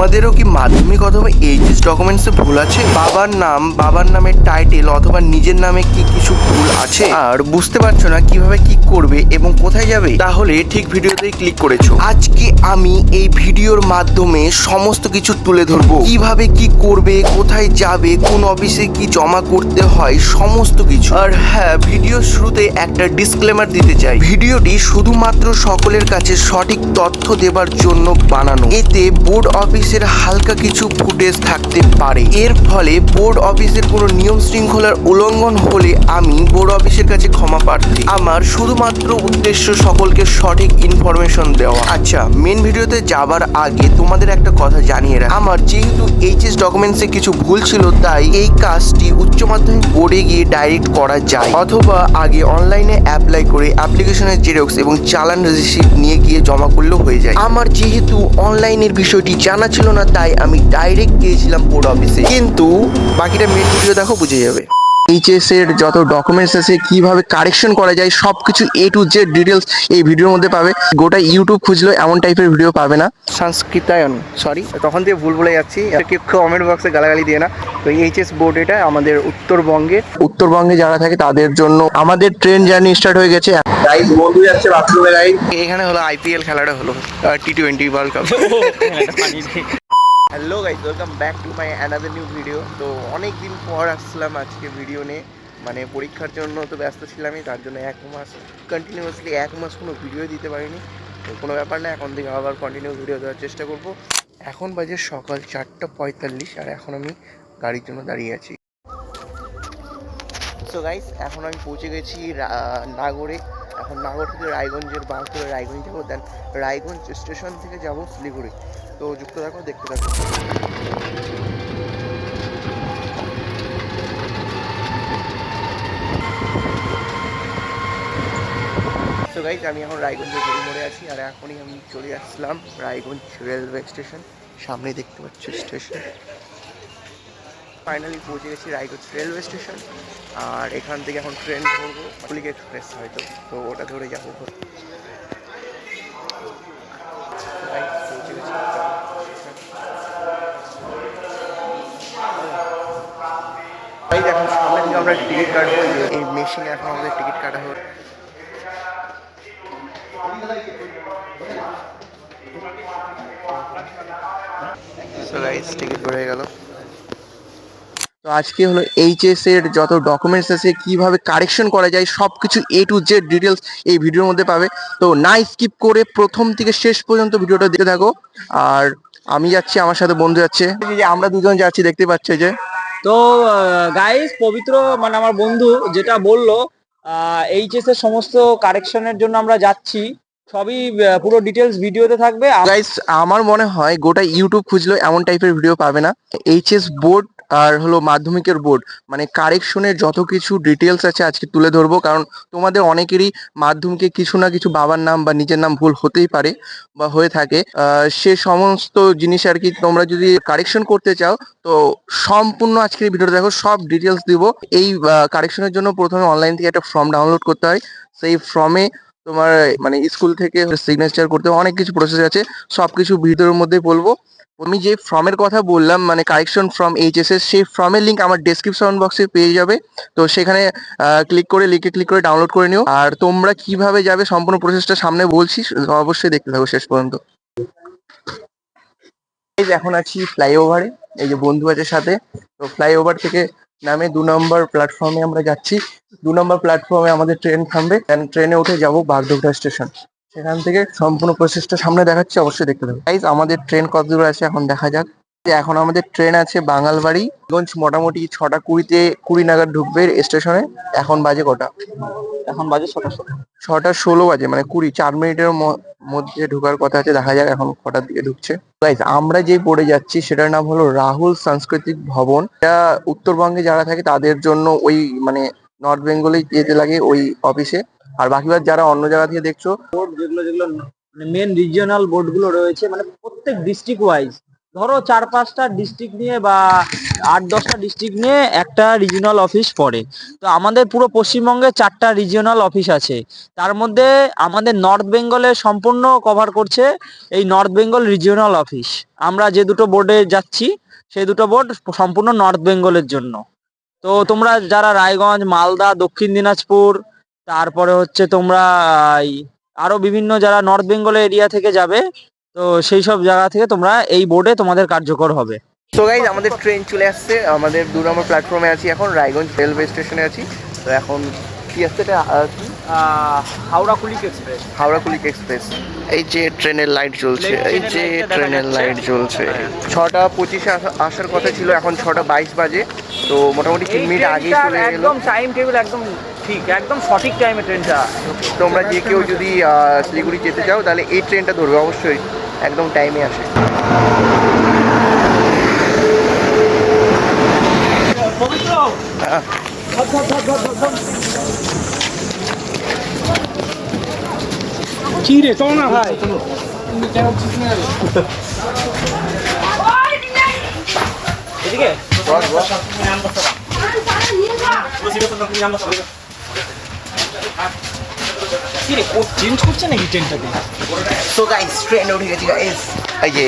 তোমাদেরও কি মাধ্যমিক অথবা এইচএস ডকুমেন্টসে ভুল আছে? বাবার নামের টাইটেল অথবা নিজের নামে কি কিছু ভুল আছে আর বুঝতে পারছো না কিভাবে কি করবে এবং কোথায় যাবে? তাহলে ঠিক ভিডিওতেই ক্লিক করেছো। আজকে আমি এই ভিডিওর মাধ্যমে সমস্ত কিছু তুলে ধরবো, কিভাবে কি করবে, কোথায় যাবে, কোন অফিসে কি জমা করতে হয়, সমস্ত কিছু। আর হ্যাঁ, ভিডিওর শুরুতে একটা ডিসক্লেমার দিতে চাই, ভিডিওটি শুধুমাত্র সকলের কাছে সঠিক তথ্য দেবার জন্য বানানো। এতে বোর্ড অফিসের হালকা কিছু ফুটেজ থাকতে পারে, এর ফলে বোর্ড অফিসের কোনো নিয়ম শৃঙ্খলার উল্লঙ্ঘন হলে আমি বোর্ড অফিসের কাছে ক্ষমা প্রার্থী। আমার শুধুমাত্র উদ্দেশ্য সকলকে সঠিক ইনফরমেশন দেওয়া। আচ্ছা, মেন ভিডিওতে যাবার আগে তোমাদের একটা কথা জানিয়ে রাখি, আমার যেহেতু এইচএস ডকুমেন্টসে কিছু ভুল ছিল, তাই এই কাজটি উচ্চ মাধ্যমিক বোর্ডে গিয়ে ডাইরেক্ট করা যায়, অথবা আগে অনলাইনে অ্যাপ্লাই করে অ্যাপ্লিকেশনের জেরক্স এবং চালান রিসিপ্ট নিয়ে গিয়ে জমা করলেও হয়ে যায়। আমার যেহেতু অনলাইনের বিষয়টি জানা ছিল না, তাই আমি ডাইরেক্ট গিয়েছিলাম বোর্ড অফিসে, কিন্তু বাকিটা মেন ভিডিও দেখো, বুঝে যাবে। এইচএস এর যত ডকুমেন্টস আছে, কিভাবে কারেকশন করা যায়, সবকিছু এ টু জেড ডিটেলস এই ভিডিওর মধ্যে পাবে। গোটা ইউটিউব খুঁজলেও এমন টাইপের ভিডিও পাবে না। সংস্কৃতায়ন, সরি, তখন থেকে ভুল বলে যাচ্ছি, কেউ কমেন্ট বক্সে গালাগালি দিয়ে না। তো এইচএস বোর্ড এটা আমাদের উত্তরবঙ্গে যারা থাকে তাদের জন্য আমাদের ট্রেন জার্নি স্টার্ট হয়ে গেছে। গাইস, বন্ধু যাচ্ছে বাথরুমে। গাইস, এখানে হলো আইপিএল খেলাটা হলো, T20 world cup. Hello guys, welcome back to my another new video. তো অনেক দিন পর আসলাম আজকে ভিডিও নিয়ে, মানে পরীক্ষার জন্য তো ব্যস্ত ছিলামই, তার জন্য কন্টিনিউয়াসলি এক মাস কোনো ভিডিও দিতে পারিনি। তো কোনো ব্যাপার না, এখন থেকে আবার কন্টিনিউ ভিডিও দেওয়ার চেষ্টা করব। এখন বাজে সকাল 4:45 আর এখন আমি গাড়ির জন্য দাঁড়িয়ে আছি। সো গাইস, এখন আমি পৌঁছে গেছি নাগরে। এখন নাগর থেকে রায়গঞ্জের বাস ধরে রায়গঞ্জ যাবো, দেন রায়গঞ্জ স্টেশন থেকে যাব শিলিগুড়ি। তো যুক্ত থাকো, দেখতে থাকো। তো গাইস, আমি এখন রায়গঞ্জের গড়ি মোড়ে আছি, আর এখনই আমি চলে আসলাম রায়গঞ্জ রেলওয়ে স্টেশন। সামনে দেখতে পাচ্ছি স্টেশন। ফাইনালি পৌঁছে গেছি রায়গঞ্জ রেলওয়ে স্টেশন, আর এখান থেকে এখন ট্রেন ধরবো, কলিগ এক্সপ্রেস হয়তো, তো ওটা ধরে যাবো। পৌঁছে গেছি এখন সামনে থেকে আমরা টিকিট কাটবো, এই মেশিনে এখন আমাদের টিকিট কাটা হবে। সো গাইস, টিকিট হয়ে গেল। তো আজকে হলো এইচএস এর যত ডকুমেন্টস আছে, কিভাবে কারেকশন করা যায়, সবকিছু এ টু জেড ডিটেলস এই ভিডিওর মধ্যে পাবে। তো না স্কিপ করে প্রথম থেকে শেষ পর্যন্ত ভিডিওটা দেখতে থাকো। আর আমি যাচ্ছি, আমার সাথে বন্ধু যাচ্ছে, যে আমরা দুজন যাচ্ছি, দেখতে পাচ্ছি যে। তো গাইস, পবিত্র মানে আমার বন্ধু যেটা বললো, এইচএস এর সমস্ত কারেকশনের জন্য আমরা যাচ্ছি, সবই পুরো ডিটেলস ভিডিওতে থাকবে। গাইস, আমার মনে হয় গোটা ইউটিউব খুঁজলেও এমন টাইপের ভিডিও পাবে না। এইচএস বোর্ড আর হলো মাধ্যমিকের বোর্ড, মানে কারেকশনের যত কিছু ডিটেলস আছে আজকে তুলে ধরবো, কারণ তোমাদের অনেকেরই মাধ্যমিকে কিছু না কিছু বাবার নাম বা নিজের নাম ভুল হতেই পারে বা হয়ে থাকে। সে সমস্ত জিনিস আর কি তোমরা যদি কারেকশন করতে চাও, তো সম্পূর্ণ আজকের ভিডিওটা দেখো, সব ডিটেলস দিব। এই কারেকশনের জন্য প্রথমে অনলাইন থেকে একটা ফর্ম ডাউনলোড করতে হয়। সেই ফর্মে তোমার মানে স্কুল থেকে সিগনেচার করতে অনেক কিছু প্রসেস আছে, সবকিছু ভিডিওর মধ্যে বলবো। আমি যে ফর্মের কথা বললাম, মানে কারেকশন ফর্ম এইচএস এর, সেই ফর্মের লিঙ্ক আমার ডেসক্রিপশন বক্সে পেয়ে যাবে। তো সেখানে ক্লিক করে ডাউনলোড করে নিও। আর তোমরা কিভাবে যাবে সম্পূর্ণ প্রসেসটা সামনে বলছি, অবশ্যই দেখতে থাকো শেষ পর্যন্ত। এখন আছি ফ্লাইওভারে, এই যে বন্ধু আছে সাথে। তো ফ্লাইওভার থেকে নামে 2 নম্বর প্ল্যাটফর্মে আমরা যাচ্ছি। 2 নম্বর প্ল্যাটফর্মে আমাদের ট্রেন থামবে, ট্রেনে উঠে যাব বাগডোগরা স্টেশন। সেখান থেকে সম্পূর্ণ প্রসেসটা সামনে দেখাচ্ছি, অবশ্যই দেখতে থাকো। গাইস, আমাদের ট্রেন কত দূর আছে এখন দেখা যাক। এখন আমাদের ট্রেন আছে বাঙালবাড়ি গঞ্জ, মোটামুটি 6:20 নাগাদ ঢুকবে স্টেশনে। এখন বাজে কটা? এখন বাজে 6:16 বাজে, মানে 4 মিনিটের মধ্যে ঢোকার কথা আছে, দেখা যাক এখন কটার দিকে ঢুকছে। গাইস, আমরা যে পড়ে যাচ্ছি সেটার নাম হলো রাহুল সাংস্কৃতিক ভবন। এটা উত্তরবঙ্গে যারা থাকে তাদের জন্য, ওই মানে নর্থ বেঙ্গলে যেতে লাগে ওই অফিসে। আর বাকিবার যারা অন্য জায়গা থেকে দেখছো, বোর্ড যেগুলো মানে মেন রিজিওনাল বোর্ড গুলো রয়েছে, মানে প্রত্যেক ডিস্ট্রিক্ট ওয়াইজ ধরো 4-5টা ডিস্ট্রিক্ট নিয়ে বা 8-10টা ডিস্ট্রিক্ট নিয়ে একটা রিজিওনাল অফিস পড়ে। তো আমাদের পুরো পশ্চিমবঙ্গে 4টা রিজিওনাল অফিস আছে। তার মধ্যে আমাদের নর্থ বেঙ্গলে সম্পূর্ণ কভার করছে এই নর্থ বেঙ্গল রিজিওনাল অফিস। আমরা যে দুটো বোর্ডে যাচ্ছি সেই দুটো বোর্ড সম্পূর্ণ নর্থ বেঙ্গলের জন্য। তো তোমরা যারা রায়গঞ্জ, মালদা, দক্ষিণ দিনাজপুর, তারপরে হচ্ছে তোমরা এই আরো বিভিন্ন যারা নর্থ বেঙ্গল এরিয়া থেকে যাবে, তো সেই সব জায়গা থেকে তোমরা এই বোর্ডে তোমাদের কার্যকর হবে। তো গাইজ আমাদের ট্রেন চলে আসছে, আমাদের 2 নম্বর প্ল্যাটফর্মে আছি এখন, রায়গঞ্জ রেলওয়ে স্টেশনে আছি। তো এখন কি আসছে এটা কি? হাওড়া কুলিক এক্সপ্রেস। হাওড়া কুলিক এক্সপ্রেস। এই যে ট্রেনের লাইট জ্বলছে, এই যে ট্রেনের লাইট জ্বলছে। 6:25 আসার কথা ছিল, এখন 6:22 বাজে। তো মোটামুটি 3 মিনিট আগেই চলে এলো। একদম টাইম টেবিল একদম ঠিক, একদম সঠিক টাইমে ট্রেনটা। তোমরা যে কেউ যদি শিলিগুড়ি যেতে চাও তাহলে এই ট্রেনটা ধরবে, অবশ্যই একদম টাইমে আসে। পবিত্র হ্যাঁ। কি রে, চল না ভাই। এদিকে কি রে, চেঞ্জ করছে নাকি ট্রেনটাকে? তো গাইস ট্রেন উঠে গেছি গাইস, এই যে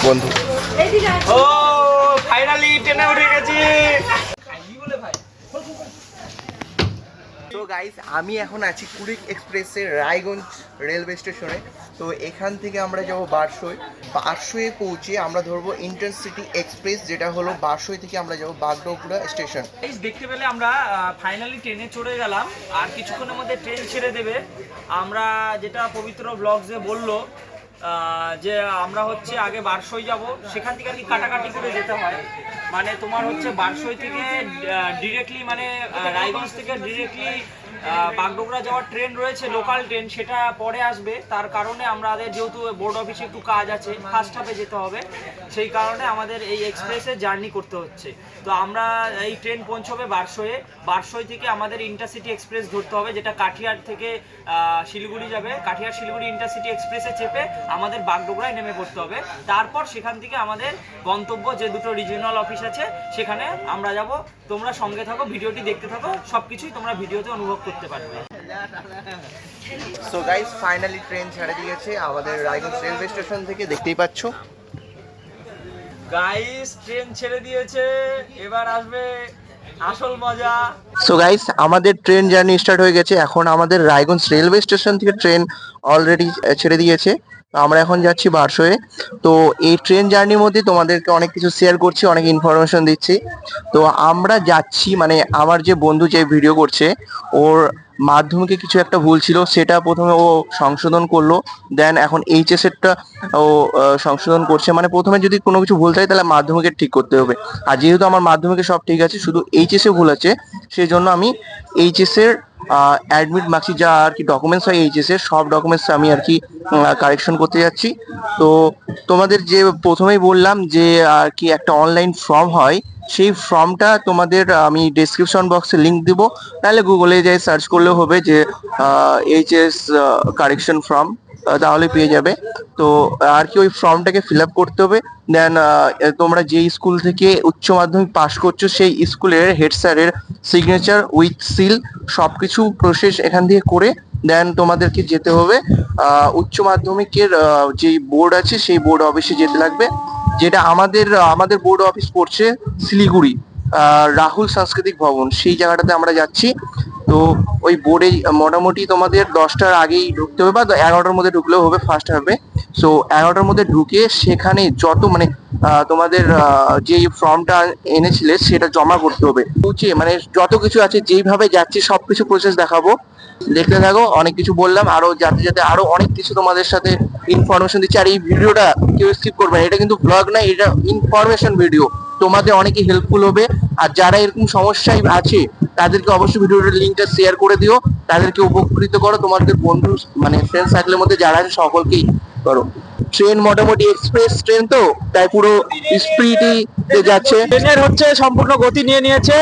বন্ধু। ও ফাইনালি ট্রেনে উঠে গেছি। তো গাইস আমি এখন আছি কুলিক এক্সপ্রেসের রায়গঞ্জ রেলওয়ে স্টেশনে। তো এখান থেকে আমরা যাব বারসই। বারসইয়ে পৌঁছে আমরা ধরবো ইন্টারসিটি এক্সপ্রেস, যেটা হলো বারসই থেকে আমরা যাব বাগডোগরা স্টেশন। দেখতে পেলে আমরা ফাইনালি ট্রেনে চড়ে গেলাম, আর কিছুক্ষণের মধ্যে ট্রেন ছেড়ে দেবে। আমরা যেটা পবিত্র ব্লগসে বললো যে আমরা হচ্ছে আগে বারসই যাব, সেখান থেকে আর কি কাটাকাটি করে যেতে হয়। মানে তোমার হচ্ছে বারসই থেকে ডিরেক্টলি মানে রায়গঞ্জ থেকে ডিরেক্টলি বাগডোগরা যাওয়ার ট্রেন রয়েছে, লোকাল ট্রেন, সেটা পরে আসবে। তার কারণে আমাদের যেহেতু বোর্ড অফিসে একটু কাজ আছে, ফার্স্ট হাফে যেতে হবে, সেই কারণে আমাদের এই এক্সপ্রেসে জার্নি করতে হচ্ছে। তো আমরা এই ট্রেন পৌঁছবে বারসইয়ে। বারসই থেকে আমাদের ইন্টারসিটি এক্সপ্রেস ধরতে হবে, যেটা কাঠিয়ার থেকে শিলিগুড়ি যাবে। কাঠিয়ার শিলিগুড়ি ইন্টারসিটি এক্সপ্রেসে চেপে আমাদের বাগডোগরায় নেমে পড়তে হবে। তারপর সেখান থেকে আমাদের গন্তব্য যে দুটো রিজিওনাল অফিস আছে সেখানে আমরা যাব। তোমরা সঙ্গে থাকো, ভিডিওটি দেখতে থাকো, সবকিছুই তোমরা ভিডিওতে অনুভব করতে পারবে। সো গাইস ফাইনালি ট্রেন ছেড়ে দিয়েছে আমাদের রায়গঞ্জ রেলওয়ে স্টেশন থেকে, দেখতেই পাচ্ছ। গাইস ট্রেন ছেড়ে দিয়েছে, এবার আসবে আসল মজা। সো গাইস আমাদের ট্রেন জার্নি স্টার্ট হয়ে গেছে। এখন আমাদের রায়গঞ্জ রেলওয়ে স্টেশন থেকে ট্রেন অলরেডি ছেড়ে দিয়েছে। তো আমরা এখন যাচ্ছি বারসয়ে। তো এই ট্রেন জার্নির মধ্যে তোমাদেরকে অনেক কিছু শেয়ার করছি, অনেক ইনফরমেশন দিচ্ছি। তো আমরা যাচ্ছি, মানে আমার যে বন্ধু যে ভিডিও করছে, ওর মাধ্যমিকে কিছু একটা ভুল ছিল, সেটা প্রথমে ও সংশোধন করলো। দেন এখন এইচএস এরটা ও সংশোধন করছে। মানে প্রথমে যদি কোনো কিছু ভুল থাকে তাহলে মাধ্যমিকের ঠিক করতে হবে। আর যেহেতু আমার মাধ্যমিকে সব ঠিক আছে, শুধু এইচএস এ ভুল আছে, সেই জন্য আমি এইচএস এর অ্যাডমিট মার্কশিট যা আর কি ডকুমেন্টস হয় এইচএস এর, সব ডকুমেন্টস আমি আর কি কারেকশন করতে যাচ্ছি। তো তোমাদের যে প্রথমেই বললাম যে আর কি একটা অনলাইন ফর্ম হয়, সেই ফর্মটা তোমাদের আমি ডেসক্রিপশন বক্সে লিংক দিব, তাহলে গুগলে যাই সার্চ করলেও হবে যে এইচএস কারেকশন ফর্ম, তাহলে পেয়ে যাবে। তো আর কি ওই ফর্মটাকে ফিল আপ করতে হবে। দেন তোমরা যে স্কুল থেকে উচ্চ মাধ্যমিক পাশ করছো সেই স্কুলের হেড স্যারের সিগনেচার উইথ সিল সবকিছু প্রসেস এখান থেকে করে দেন তোমাদেরকে যেতে হবে উচ্চ মাধ্যমিকের যে বোর্ড আছে সেই বোর্ড অফিসে যেতে লাগবে, যেটা আমাদের বোর্ড অফিস পড়ছে শিলিগুড়ি রাহুল সাংস্কৃতিক ভবন, সেই জায়গাটাতে আমরা যাচ্ছি। তো ওই বোর্ডে মোটামুটি তোমাদের 10টার আগেই ঢুকতে হবে, বা 11টার মধ্যে ঢুকলেও হবে ফার্স্ট হাফে। সো 11টার মধ্যে ঢুকে সেখানে যত মানে তোমাদের যে ফর্মটা এনেছিলে সেটা জমা করতে হবে। পৌঁছে মানে যত কিছু আছে যেইভাবে যাচ্ছি সবকিছু প্রসেস দেখাবো, দেখতে থাকো। অনেক কিছু বললাম, আরো যাতে যাতে আরো অনেক কিছু তোমাদের সাথে ইনফরমেশন দিচ্ছি। আর এই ভিডিওটা কেউ স্কিপ করবে না, এটা কিন্তু ব্লগ না, এটা ইনফরমেশন ভিডিও, তোমাদের অনেকই হেল্পফুল হবে। আর যারা এরকম সমস্যায় আছে তাদেরকে অবশ্যই ভিডিওটার লিঙ্কটা শেয়ার করে দিও, তাদেরকে উপকৃত করো, তোমাদের বন্ধু মানে ফ্রেন্ড সার্কেলের মধ্যে যারা আছে সকলকেই করো। ট্রেন মোটামুটি এক্সপ্রেস ট্রেন, তো তাই পুরো স্পিডে যাচ্ছে। ট্রেনের হচ্ছে সম্পূর্ণ গতি নিয়ে নিয়েছে।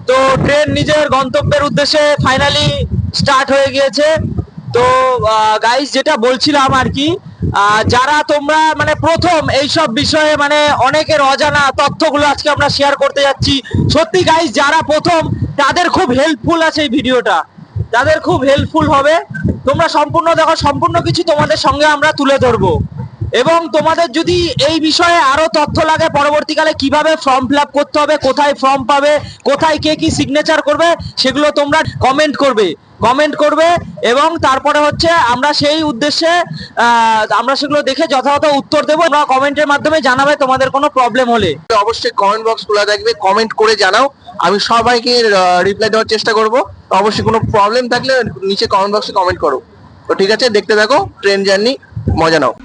তো ট্রেন নিজের গন্তব্যের উদ্দেশ্যে ফাইনালি স্টার্ট হয়ে গিয়েছে। তো গাইস যেটা বলছিলাম আর কি, যারা তোমরা মানে প্রথম এইসব বিষয়ে মানে অনেকের অজানা তথ্যগুলো আজকে আমরা শেয়ার করতে যাচ্ছি। সত্যি গাইস, যারা প্রথম তাদের খুব হেল্পফুল আছে এই ভিডিওটা, তাদের খুব হেল্পফুল হবে। তোমরা সম্পূর্ণ দেখো, সম্পূর্ণ কিছু তোমাদের সঙ্গে আমরা তুলে ধরবো। এবং তোমাদের যদি এই বিষয়ে আরো তথ্য লাগে পরবর্তীকালে কিভাবে ফর্ম ফিল আপ করতে হবে, কোথায় ফর্ম পাবে, কোথায় কে কি সিগনেচার করবে, সেগুলো তোমরা কমেন্ট করবে এবং তারপরে হচ্ছে আমরা সেই উদ্দেশ্যে আমরা সেগুলো দেখে যথাযথ উত্তর দেবো। আমরা কমেন্টের মাধ্যমে জানাবে তোমাদের কোনো প্রবলেম হলে। অবশ্যই কমেন্ট বক্স খোলা থাকবে, কমেন্ট করে জানাও, আমি সবাইকে রিপ্লাই দেওয়ার চেষ্টা করব। অবশ্যই কোনো প্রবলেম থাকলে নিচে কমেন্ট বক্সে কমেন্ট করো। তো ঠিক আছে, দেখতে থাকো ট্রেন জার্নি, মজা নাও।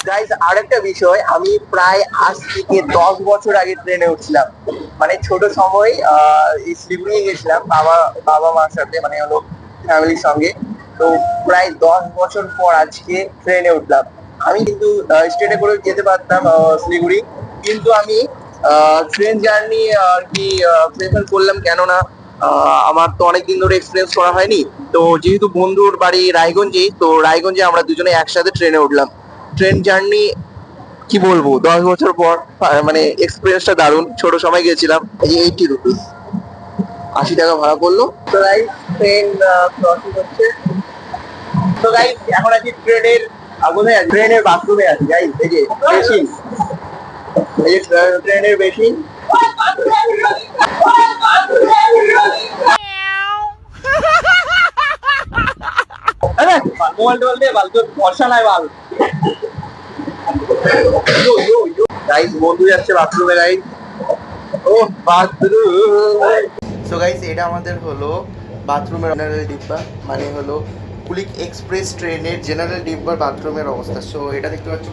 গাইজ, আরেকটা বিষয়, আমি প্রায় আজ থেকে 10 বছর আগে ট্রেনে উঠছিলাম, মানে ছোট সময় এই শিলিগুড়ি গেছিলাম বাবা মার সাথে, মানে হলো ফ্যামিলির সঙ্গে। তো প্রায় 10 বছর পর আজকে ট্রেনে উঠলাম। আমি কিন্তু স্টেটে করে যেতে পারতাম শিলিগুড়ি, কিন্তু আমি ট্রেন জার্নি আর কি প্রেফার করলাম, কেননা আমার তো অনেকদিন ধরে এক্সপিরিয়েন্স করা হয়নি। তো যেহেতু বন্ধুর বাড়ি রায়গঞ্জে, তো রায়গঞ্জে আমরা দুজনে একসাথে ট্রেনে উঠলাম। ট্রেন জার্নি কি বলবো, 10 বছর পর মানে এক্সপিরিয়েন্সটা দারুণ। ছোট সময় গেছিলাম। এই যে 80 রুপিস, 80 টাকা ভাড়া করলো। তো গাইস, ট্রেন ক্রসিং হচ্ছে। তো গাইস, এখন আছি ট্রেনের কোথায় আছি, ট্রেনের বাথরুমে আছি গাইস। এই যে বেসিন, এই যে ট্রেনের বেসিন। মোবাইল টোবাইল দিয়ে বাল, তোর ভরসা নাই বাল। গাইস, বন্ধু যাচ্ছে বাথরুমে গাইস। ও বাথরুম। সো গাইস, এটা আমাদের হলো বাথরুমের জেনারেল ডিব্বা, মানে হলো কুলিক এক্সপ্রেস ট্রেনের জেনারেল ডিব্বার বাথরুমের অবস্থা। সো এটা দেখতে পাচ্ছ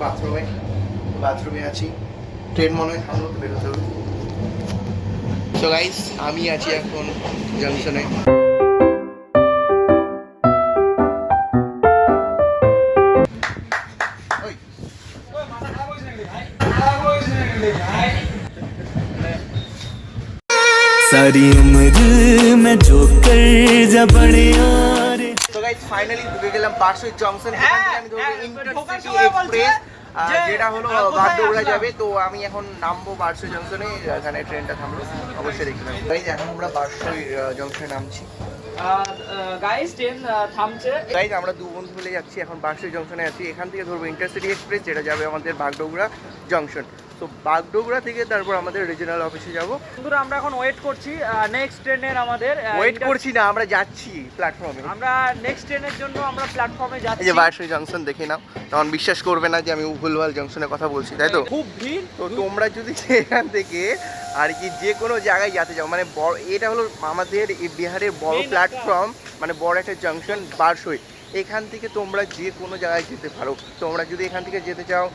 বাথরুমে আছি। ট্রেন মনে হয় থামলো, তো বেরোতে হবে। সো গাইস, আমি আছি এখন জাংশনে। सारी उम्र में जो कर जा बड़े यारे। তো গাইস, ফাইনালি ঢুকে গেলাম বারসই জংশন। এখান থেকে আমি ধরবো ইন্টারসিটি এক্সপ্রেস, যেটা হলো ভাগডোগরা যাবে। তো আমি এখন নামবো বারসই জংশনে, এখানে ট্রেনটা থামলো, অবশ্যই দেখতে পাবো। গাইস, এখন আমরা বারসই জংশনে নামছি। গাইস, ট্রেন থামছে। গাইস, আমরা দু বন্ধু মিলে যাচ্ছি, এখন বারসই জংশনে আছি। এখান থেকে ধরবো ইন্টারসিটি এক্সপ্রেস, যেটা যাবে আমাদের বাগডোগরা জংশন। তো বাগডোগরা থেকে তারপর আমাদের রিজিওনাল অফিসে যাব। বন্ধুরা, আমরা এখন ওয়েট করছি নেক্সট ট্রেনের। আমাদের ওয়েট করছি না, আমরা যাচ্ছি প্ল্যাটফর্মে। আমরা নেক্সট ট্রেনের জন্য আমরা প্ল্যাটফর্মে এই যাচ্ছি। যে বারসই জংশন দেখে নাও, তখন বিশ্বাস করবে না যে আমি ভুলভাল জংশনের কথা বলছি, তাই তো? খুব ভিড়। তো তোমরা যদি এখান থেকে আর কি যে কোনো জায়গায় যেতে চাও, মানে বড়, এটা হলো আমাদের এই বিহারের বড় প্ল্যাটফর্ম, মানে বড় একটা জংশন বারসই। এখান থেকে তোমরা যে কোনো জায়গায় যেতে পারো। তোমরা যদি এখান থেকে যেতে চাও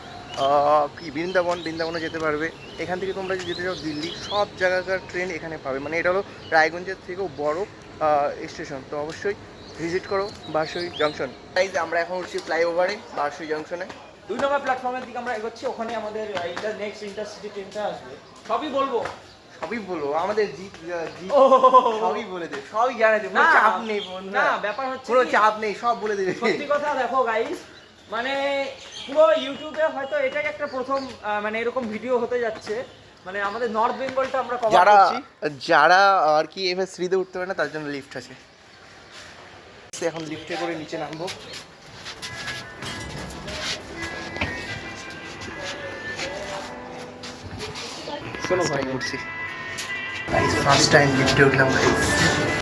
কি বৃন্দাবনে যেতে পারবে। এখান থেকে তোমরা যদি যেতে চাও দিল্লি, সব জায়গাকার ট্রেন এখানে পাবে। মানে এটা হলো রায়গঞ্জের থেকেও বড় স্টেশন। তো অবশ্যই ভিজিট করো বারসই জংশন। গাইস, আমরা এখন উঠছি ফ্লাইওভারে বারসই জংশনে। 2 নম্বর প্ল্যাটফর্মের দিকে আমরা এগোচ্ছি। ওখানে আমাদের নেক্সট ইন্টারসিটি ট্রেনটা আসবে। সবই বলবো আমাদের সবই বলে দেবে, সবই জানে দেবে, কোনো না, চাপ নেই বন্ধু। না, ব্যাপার হচ্ছে কোনো কি, চাপ নেই, সব বলে দেবে। সত্যি কথা দেখো গাইস, মানে পুরো ইউটিউবে হয়তো এটাই একটা প্রথম মানে এরকম ভিডিও হতে যাচ্ছে। মানে আমাদের নর্থ বেঙ্গলটা আমরা কভার করছি। যারা আর কি এভাবে শ্রীতে উঠতে পারে না, তার জন্য লিফট আছে। এখন লিফটে করে নিচে নামবো। শোনো ভাই, উঠছি ফার্স্ট টাইম লিফটে উঠলাম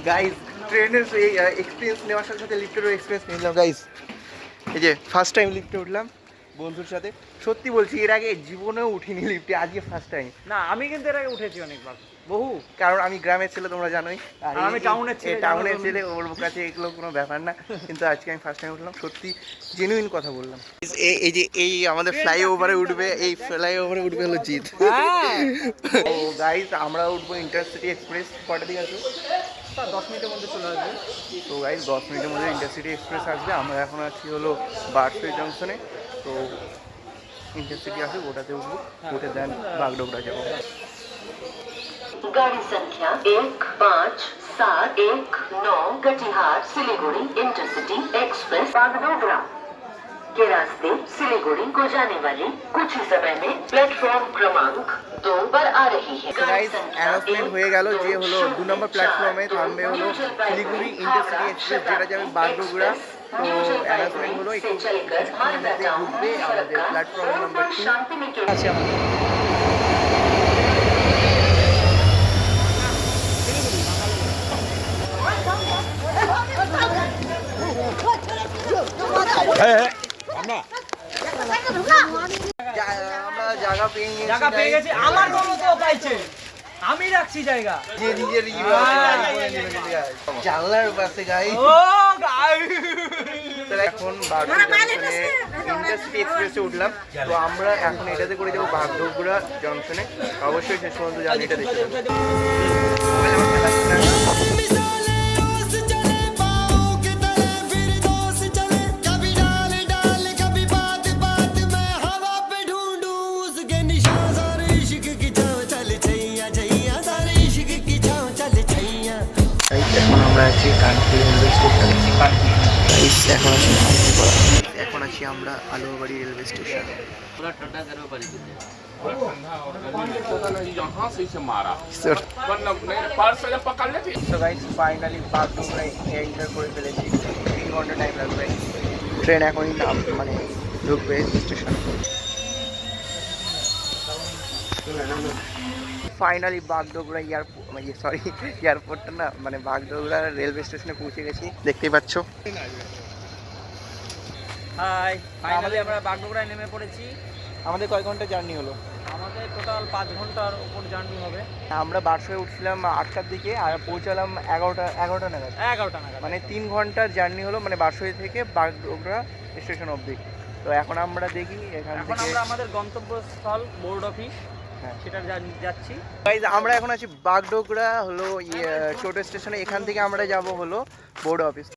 গাইস। ট্রেনের এই এক্সপিরিয়েন্স নেওয়ার সাথে সাথে লিফটেরও এক্সপিরিয়েন্স নিলাম গাইস। এই যে ফার্স্ট টাইম লিফটে উঠলাম বন্ধুর সাথে। সত্যি বলছি, এর আগে জীবনেও উঠিনি লিফটে, আজকে ফার্স্ট টাইম। না, আমি কিন্তু এর আগে উঠেছি অনেকবার। বহু কারণ আমি গ্রামের ছেলে তোমরা জানোই, আর আর আমি টাউনের ছেলে, টাউনের জানো ছেলে, ওর কাছে এগুলো কোনো ব্যাপার না। কিন্তু আজকে আমি ফার্স্ট টাইম উঠলাম, সত্যি জেনুইন কথা বললাম। এই যে এই আমাদের ফ্লাইওভারে উঠবে, এই ফ্লাইওভারে উঠবে হলো জিৎ। তো গাইস আমরা উঠবো ইন্টারসিটি এক্সপ্রেস। কটা দিকে আসবে? 10 মিনিটের মধ্যে চলে আসবে। তো গাইস 10 মিনিটের মধ্যে ইন্টারসিটি এক্সপ্রেস আসবে। আমরা এখন আছি হলো বারসই জংশনে। তো ইন্টারসিটি আসবে, ওটাতে উঠবো, উঠে দেন বাগডোগরা যাবো। गाड़ी संख्या 1571 कटिहार सिलीगुड़ी इंटरसिटी एक्सप्रेस बागडोगरा के रास्ते सिलीगुड़ी को जाने वाली कुछ ही समय में प्लेटफॉर्म क्रमांक 2 पर आ रही है। গাইস অ্যানাউন্সমেন্ট হয়ে গেল যে হলো 2 নম্বর প্ল্যাটফর্মে থামবে হলো শিলিগুড়ি ইন্টারসিটি এক্সপ্রেস, যেটা যাবে বাগডোগরা। তো অ্যানাউন্সমেন্ট হলো একটু কিছুক্ষণের মধ্যে ঢুকবে আমাদের প্ল্যাটফর্ম নাম্বার 2। আছে আমাদের আমরা জায়গা পেয়ে গেছি, জায়গা পেয়ে গেছি। আমার দল তো পাইছে, আমি রাখছি জায়গা যে নিজের জানলার পাশে গাই। ও গাই এখন ইন্টারসিটি এক্সপ্রেসে উঠলাম। তো আমরা এখন এটাতে করে যাবো বাগডোগরা জংশনে। অবশ্যই শেষ পর্যন্ত জার্নিটা দেখতে পাবো। এখন আমরা আছি কানপুর রেলওয়ে স্টেশন। এখন আছি আমরা আলুয়াবাড়ি রেলওয়ে স্টেশন। यहाँ से इसे मारा So वरना मेरे पर्स से पकड़ लेते guys, ফাইনালি বাগডোগরায় এন্টার করে ফেলেছি। 3 ঘন্টা টাইম লাগবে। ট্রেন এখনই মানে ঢুকবে স্টেশন। ফাইনালি বাগডোগরা এয়ারপোর্টটা না, মানে বাগডোগরা রেলওয়ে স্টেশনে পৌঁছে গেছি, দেখতেই পাচ্ছ। হাই, ফাইনালি আমরা বাগডোগরায় নেমে পড়েছি। আমাদের কয় ঘন্টা জার্নি হলো? আমাদের টোটাল 5 ঘন্টার উপর জার্নি হবে। আমরা বারসয়ে উঠছিলাম 8টার দিকে আর পৌঁছালাম 11টা নাগাদ। 11টা নাগাদ। মানে 3 ঘন্টার জার্নি হলো, মানে বারসই থেকে বাগডোগরা স্টেশন অবধি। তো এখন আমরা দেখি এখান এখন থেকে আমরা আমাদের গন্তব্যস্থল বোর্ড অফিস, হ্যাঁ সেটা যাচ্ছি। গাইজ আমরা এখন আছি বাগডোগরা হলো ছোট স্টেশনে। এখান থেকে আমরা যাব হলো বোর্ড অফিস।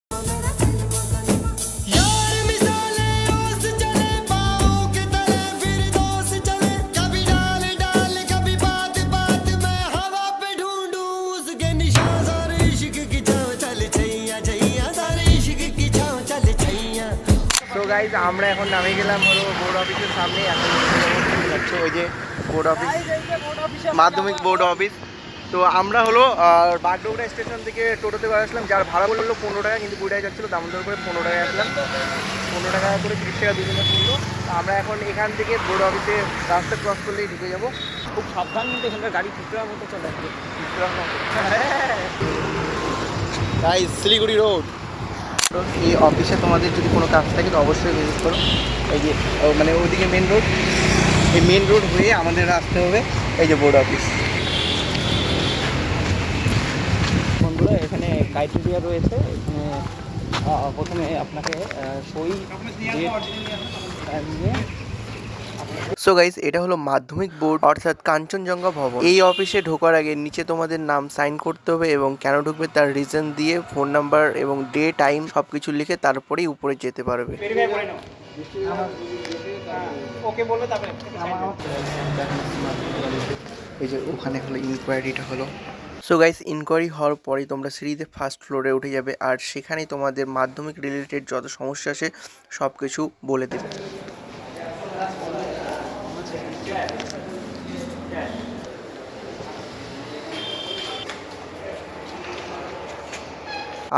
তো গাইজ আমরা এখন নামে গেলাম হলো বোর্ড অফিসের সামনে। এখন যাচ্ছে ওই যে বোর্ড অফিস, মাধ্যমিক বোর্ড অফিস। তো আমরা হলো বাগডোগরা স্টেশন থেকে টোটোতে করে আসলাম, যার ভাড়া বললো 15 টাকা, কিন্তু 20 টাকা যাচ্ছিলো, দামোদর করে 15 টাকায় আসলাম। 15 টাকা করে 30 টাকা দুজনে কিনলো। আমরা এখন এখান থেকে বোর্ড অফিসে রাস্তা ক্রস করলেই ঢুকে যাবো। খুব সাবধান, কিন্তু এখানকার গাড়ি ঠিকঠাক মতো চলে। Guys Siliguri road. এই অফিসে তোমাদের যদি কোনো কাজ থাকে তো অবশ্যই ভিজিট করো। এই যে মানে ওইদিকে মেন রোড, এই মেন রোড হয়ে আমাদের আসতে হবে এই যে বোর্ড অফিস। বন্ধুরা, এখানে ক্রাইটেরিয়া রয়েছে। এখানে প্রথমে আপনাকে সই দিয়ে। সো গাইস, এটা হলো মাধ্যমিক বোর্ড অর্থাৎ কাঞ্চনজঙ্ঘা ভবন। এই অফিসে ঢোকার আগে নিচে তোমাদের নাম সাইন করতে হবে এবং কেন ঢুকবে তার রিজন দিয়ে, ফোন নাম্বার এবং ডে টাইম সবকিছু লিখে তারপরেই উপরে যেতে পারবে। ওকে বললে তারপরে এই যে ওখানে হলো ইনকোয়ারিটা হলো। সো গাইস, ইনকোয়ারি হওয়ার পরেই তোমরা সিঁড়িতে ফার্স্ট ফ্লোরে উঠে যাবে, আর সেখানেই তোমাদের মাধ্যমিক রিলেটেড যত সমস্যা আছে সব কিছু বলে দেবে।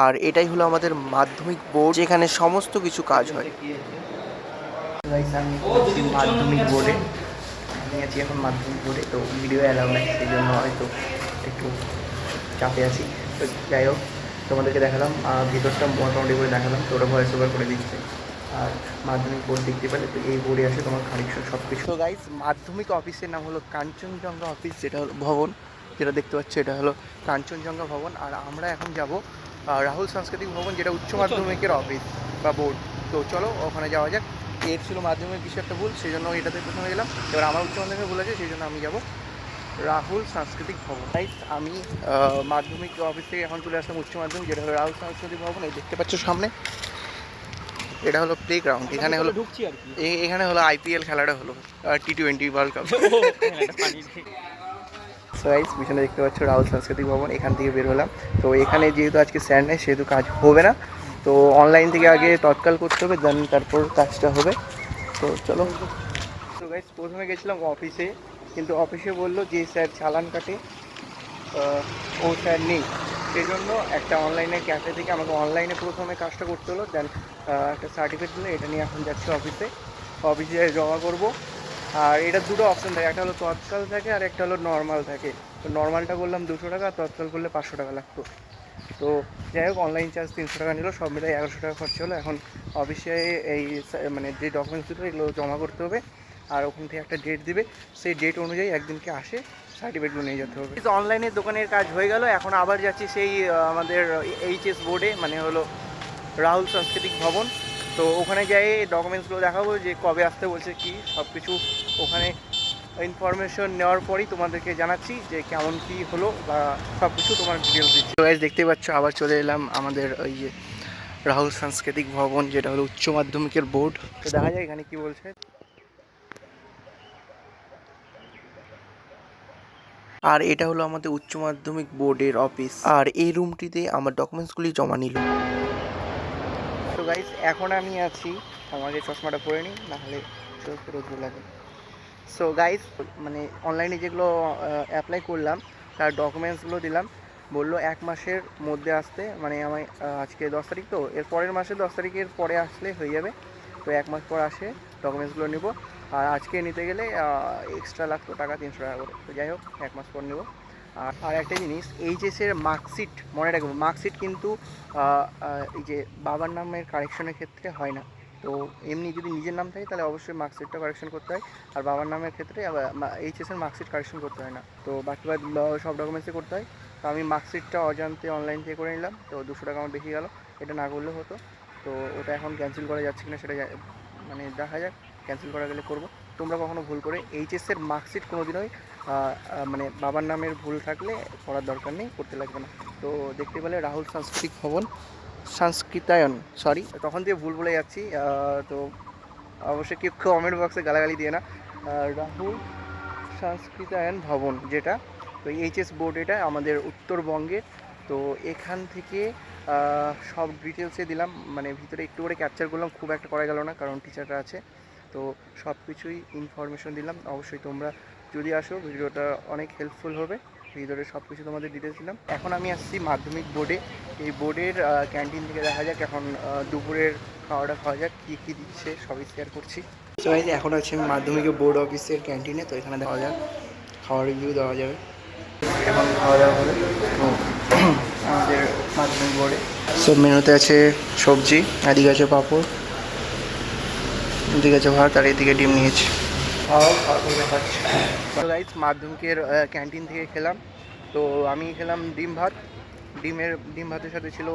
আর এটাই হলো আমাদের মাধ্যমিক বোর্ড, যেখানে সমস্ত কিছু কাজ হয়। মাধ্যমিক বোর্ডে আমি আছি এখন মাধ্যমিক বোর্ডে, তো ভিডিও অ্যালাউ নাই, সেই জন্য হয়তো একটু চাপে আছি। তো যাই হোক, তোমাদেরকে দেখালাম ভিতরটা মোটামুটি করে দেখালাম, তো ওটা ভয়েস ওভার করে দিচ্ছে। আর মাধ্যমিক বোর্ড দেখতে পেলে তো এই বোর্ডে আসে তোমার কানেকশন সব কিছু। তো গাইস, মাধ্যমিক অফিসের নাম হলো কাঞ্চনজঙ্ঘা অফিস, যেটা হলো ভবন। যেটা দেখতে পাচ্ছ এটা হলো কাঞ্চনজঙ্ঘা ভবন। আর আমরা এখন যাব রাহুল সাংস্কৃতিক ভবন, যেটা উচ্চ মাধ্যমিকের অফিস বা বোর্ড। তো চলো ওখানে যাওয়া যাক। এর ছিল মাধ্যমিক কিছু একটা ভুল, সেই জন্য এটাতে প্রথমে গেলাম। এবার আমার উচ্চ মাধ্যমিকে ভুল আছে, সেই জন্য আমি যাব রাহুল সাংস্কৃতিক ভবন। তাই আমি মাধ্যমিক অফিস থেকে এখন চলে আসলাম উচ্চ মাধ্যমিক, যেটা হলো রাহুল সাংস্কৃতিক ভবন। এই দেখতে পাচ্ছ সামনে, এটা হলো প্লে গ্রাউন্ড। এখানে হলো ঢুকছি আর কি। এখানে হলো IPL খেলাটা হলো, T20 ওয়ার্ল্ড কাপ। গাইস পিছনে দেখতে পাচ্ছ রাহুল সাংস্কৃতিক ভবন, এখান থেকে বের হলাম। তো এখানে যেহেতু আজকে স্যার নেই, সেহেতু কাজ হবে না। তো অনলাইন থেকে আগে তৎকাল করতে হবে, দেন তারপর কাজটা হবে। তো চলো। তো গাইস প্রথমে গেছিলাম অফিসে, কিন্তু অফিসে বললো যে স্যার চালান কাটে, ও স্যার নেই। সেই জন্য একটা অনলাইনে ক্যাফে থেকে আমাকে অনলাইনে প্রথমে কাজটা করতে হলো, দেন একটা সার্টিফিকেট দিলো। এটা নিয়ে এখন যাচ্ছি অফিসে, অফিসে জমা করবো। আর এটা দুটো অপশান থাকে, একটা হলো তৎকাল থাকে আর একটা হলো নর্মাল থাকে। তো নর্মালটা করলাম 200 টাকা, আর তৎকাল করলে 500 টাকা লাগতো। তো যাই হোক, অনলাইন চার্জ 300 টাকা নিল, সব মিলে 1100 টাকা খরচা হলো। এখন অফিসে এই মানে যে ডকুমেন্টসগুলো এগুলো জমা করতে হবে, আর ওখান থেকে একটা ডেট দিবে, সেই ডেট অনুযায়ী একদিনকে আসে সার্টিফিকেটগুলো নিয়ে যেতে হবে। অনলাইনে দোকানের কাজ হয়ে গেল, এখন আবার যাচ্ছি সেই আমাদের HS বোর্ডে, মানে হলো রাহুল সাংস্কৃতিক ভবন। তো ওখানে যাই ডকুমেন্টসগুলো দেখাবো, যে কবে আসতে বলছে কি সব কিছু ওখানে ইনফরমেশন নেওয়ার পরই তোমাদেরকে জানাচ্ছি যে কেমন কি হলো, বা সব কিছু তোমার ডিটেলস দিচ্ছি। তো গাইস দেখতে পাচ্ছ আবার চলে এলাম আমাদের ওই যে রাহুল সাংস্কৃতিক ভবন, যেটা হলো উচ্চ মাধ্যমিকের বোর্ড। তো দেখা যায় এখানে কি বলছে। আর এটা হলো আমাদের উচ্চ মাধ্যমিক বোর্ডের অফিস, আর এই রুমটিতে আমার ডকুমেন্টসগুলি জমা নিল। তো গাইস এখন আমি আছি, আমাকে চশমাটা পরে নিই, নাহলে চোখে রোদ্র লাগে। সো গাইস মানে অনলাইনে যেগুলো অ্যাপ্লাই করলাম তার ডকুমেন্টসগুলো দিলাম, বললো 1 মাসের মধ্যে আসতে, মানে আমায় আজকে 10 তারিখ, তো এর পরের মাসে 10 তারিখের পরে আসলে হয়ে যাবে। তো 1 মাস পর আসে ডকুমেন্টসগুলো নিব, আর আজকে নিতে গেলে এক্সট্রা লাগতো টাকা 300 টাকা করে। তো যাই হোক 1 মাস পর নেব। আর একটা জিনিস, এইচএসের মার্কশিট মনে রাখবো, মার্কশিট কিন্তু এই যে বাবার নামের কারেকশনের ক্ষেত্রে হয় না। তো এমনি যদি নিজের নাম থাকে তাহলে অবশ্যই মার্কশিটটা কারেকশন করতে হয়, আর বাবার নামের ক্ষেত্রে এইচএসের মার্কশিট কারেকশন করতে হয় না। তো বাকি সব ডকুমেন্টসে করতে হয়। তো আমি মার্কশিটটা অজান্তে অনলাইন থেকে করে নিলাম, তো 200 টাকা আমার বেশি গেল, এটা না করলেও হতো। তো ওটা এখন ক্যান্সেল করা যাচ্ছে কিনা সেটা মানে দেখা যাক, ক্যান্সেল করা গেলে করবো। তোমরা কখনো ভুল করে এইচএসের মার্কশিট কোনো দিনই মানে বাবার নামের ভুল থাকলে করার দরকার নেই, করতে লাগবে না। তো দেখতে পেলে রাহুল সাংস্কৃতিক ভবন, সংস্কৃতায়ন, সরি তখন দিয়ে ভুল বলে যাচ্ছি। তো অবশ্যই কেউ কমেন্ট বক্সে গালাগালি দিয়ে না। রাহুল সংস্কৃতায়ন ভবন যেটা, তো এইচএস বোর্ড এটা আমাদের উত্তরবঙ্গের। তো এখান থেকে সব ডিটেলসে দিলাম, মানে ভিতরে একটু করে ক্যাপচার করলাম, খুব একটা করা গেল না কারণ টিচাররা আছে। তো সব কিছুই ইনফরমেশন দিলাম। অবশ্যই তোমরা যদি আসো ভিডিওটা অনেক হেল্পফুল হবে, ভিতরে সব কিছু তোমাদের ডিটেলস দিলাম। এখন আমি আসছি মাধ্যমিক বোর্ডে, এই বোর্ডের ক্যান্টিন থেকে দেখা যাক এখন দুপুরের খাওয়াটা খাওয়া যাক, কী কী দিচ্ছে সবই শেয়ার করছি। তো এখন আছি আমি মাধ্যমিকের বোর্ড অফিসের ক্যান্টিনে, তো এখানে দেওয়া যাক খাওয়ার রিভিউ দেওয়া যাবে। এখন খাওয়া দাওয়া হবে তো আমাদের মাধ্যমিক বোর্ডে। সব মেনুতে আছে সবজি, এদিকে আছে পাঁপড়, এদিকে আছে ভাত, আর এদিকে ডিম নিয়েছি। তো গাইস মাধ্যমিকের ক্যান্টিন থেকে খেলাম। তো আমি খেলাম ডিম ভাত, ডিম ভাতের সাথে ছিল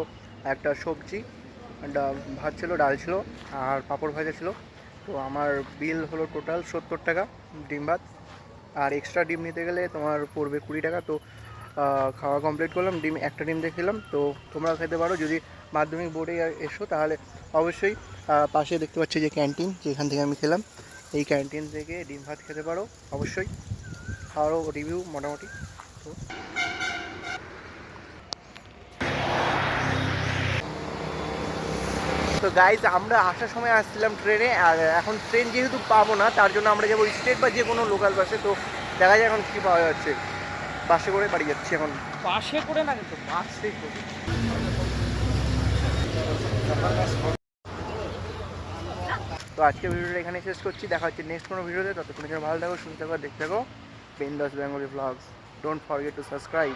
একটা সবজি, ভাত ছিল, ডাল ছিল, আর পাঁপড় ভাজা ছিল। তো আমার বিল হলো টোটাল 70 টাকা ডিম ভাত, আর এক্সট্রা ডিম নিতে গেলে তোমার পড়বে 20 টাকা। তো খাওয়া কমপ্লিট করলাম, একটা ডিম দিয়ে খেলাম। তো তোমরা খেতে পারো যদি মাধ্যমিক বোর্ডে এসো, তাহলে অবশ্যই পাশে দেখতে পাচ্ছি যে ক্যান্টিন, যেখান থেকে আমি খেলাম, এই ক্যান্টিন থেকে ডিম ভাত খেতে পারো অবশ্যই। খাওয়ারও রিভিউ মোটামুটি। তো গাইজ আমরা আসার সময় আসছিলাম ট্রেনে, আর এখন ট্রেন যেহেতু পাবো না, তার জন্য আমরা যাবো স্টেট বা যে কোনো লোকাল বাসে। তো দেখা যায় এখন কী পাওয়া যাচ্ছে, বাসে করে বাড়ি যাচ্ছি এখন। পাশে করে না, কিন্তু বাসে করে। তো আজকে ভিডিওটা এখানে শেষ করছি, দেখা হচ্ছে নেক্সট কোনো ভিডিওতে। ততক্ষণের জন্য ভালো থাকো, সুস্থ থাকো, দেখতে থাকো Bindaas Bengali blogs. Don't forget to subscribe.